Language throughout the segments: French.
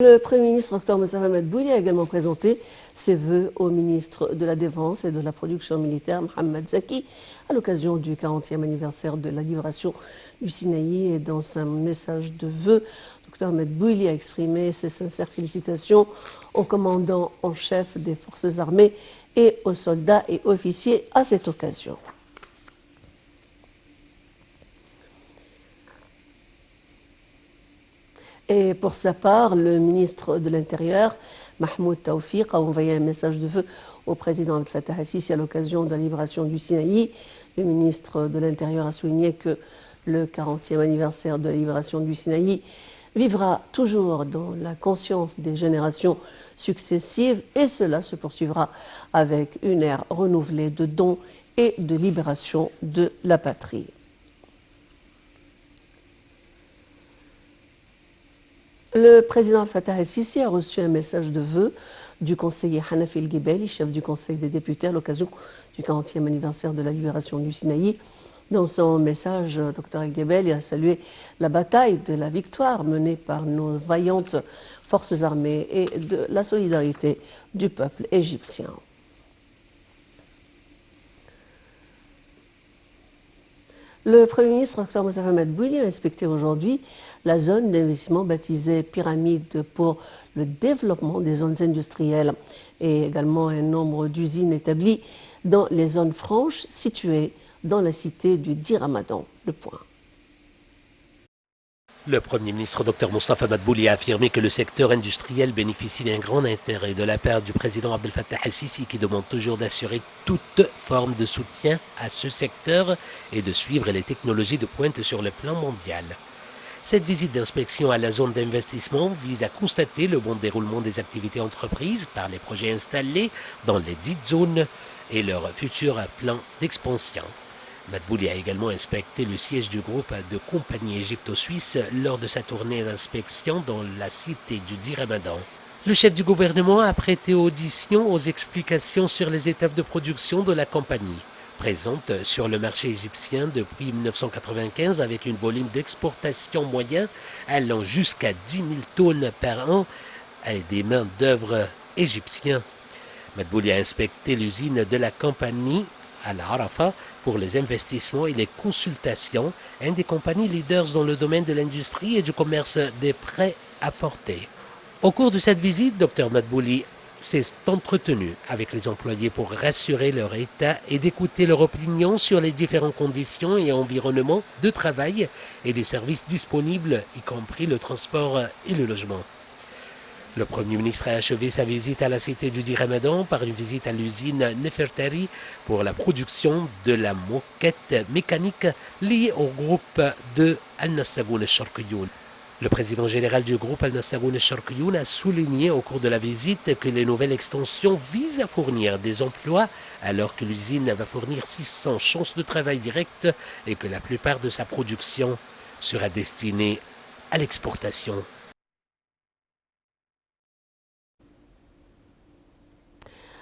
Le Premier ministre Dr Moustapha Madbouli a également présenté ses vœux au ministre de la Défense et de la Production militaire, Mohamed Zaki, à l'occasion du 40e anniversaire de la libération du Sinaï. Et dans un message de vœux, Dr Madbouli a exprimé ses sincères félicitations au commandant en chef des forces armées et aux soldats et officiers à cette occasion. Et pour sa part, le ministre de l'Intérieur, Mahmoud Tawfiq, a envoyé un message de vœux au président Abdel Fattah al-Sisi à l'occasion de la libération du Sinaï. Le ministre de l'Intérieur a souligné que le 40e anniversaire de la libération du Sinaï vivra toujours dans la conscience des générations successives et cela se poursuivra avec une ère renouvelée de dons et de libération de la patrie. Le président Fattah al-Sisi a reçu un message de vœux du conseiller Hanafi El-Gebeli, chef du Conseil des députés, à l'occasion du 40e anniversaire de la libération du Sinaï. Dans son message, Dr El-Gebeli a salué la bataille de la victoire menée par nos vaillantes forces armées et de la solidarité du peuple égyptien. Le Premier ministre Dr Moustapha Madbouli a inspecté aujourd'hui la zone d'investissement baptisée Pyramide pour le développement des zones industrielles et également un nombre d'usines établies dans les zones franches situées dans la cité du Dit Ramadan. Le point. Le Premier ministre Dr Moustapha Madbouli a affirmé que le secteur industriel bénéficie d'un grand intérêt de la part du président Abdel Fattah al-Sisi qui demande toujours d'assurer toute forme de soutien à ce secteur et de suivre les technologies de pointe sur le plan mondial. Cette visite d'inspection à la zone d'investissement vise à constater le bon déroulement des activités entreprises par les projets installés dans les dites zones et leur futur plan d'expansion. Madbouli a également inspecté le siège du groupe de compagnies égypto-suisses lors de sa tournée d'inspection dans la cité du Dit Ramadan. Le chef du gouvernement a prêté audition aux explications sur les étapes de production de la compagnie, présente sur le marché égyptien depuis 1995 avec un volume d'exportation moyen allant jusqu'à 10 000 tonnes par an et des main-d'œuvre égyptiens. Madbouli a inspecté l'usine de la compagnie Al-Arafa pour les investissements et les consultations, une des compagnies leaders dans le domaine de l'industrie et du commerce des prêts à porter. Au cours de cette visite, Dr Madbouli s'est entretenu avec les employés pour rassurer leur état et d'écouter leur opinion sur les différentes conditions et environnements de travail et des services disponibles, y compris le transport et le logement. Le Premier ministre a achevé sa visite à la cité du Dit Ramadan par une visite à l'usine Nefertari pour la production de la moquette mécanique liée au groupe de Al-Nassagoun al-Sharqiyoun. Le président général du groupe Al-Nassagoun al-Sharqiyoun a souligné au cours de la visite que les nouvelles extensions visent à fournir des emplois alors que l'usine va fournir 600 chances de travail directes et que la plupart de sa production sera destinée à l'exportation.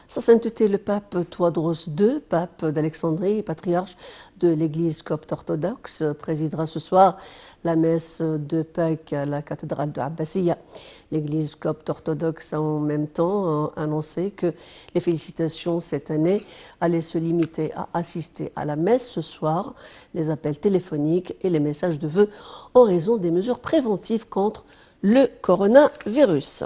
Sa sainteté le pape Tewodros II, pape d'Alexandrie et patriarche de l'Église copte orthodoxe, présidera ce soir la messe de Pâques à la cathédrale de Abbasiya. L'Église copte orthodoxe a en même temps annoncé que les félicitations cette année allaient se limiter à assister à la messe ce soir, les appels téléphoniques et les messages de vœux en raison des mesures préventives contre le coronavirus.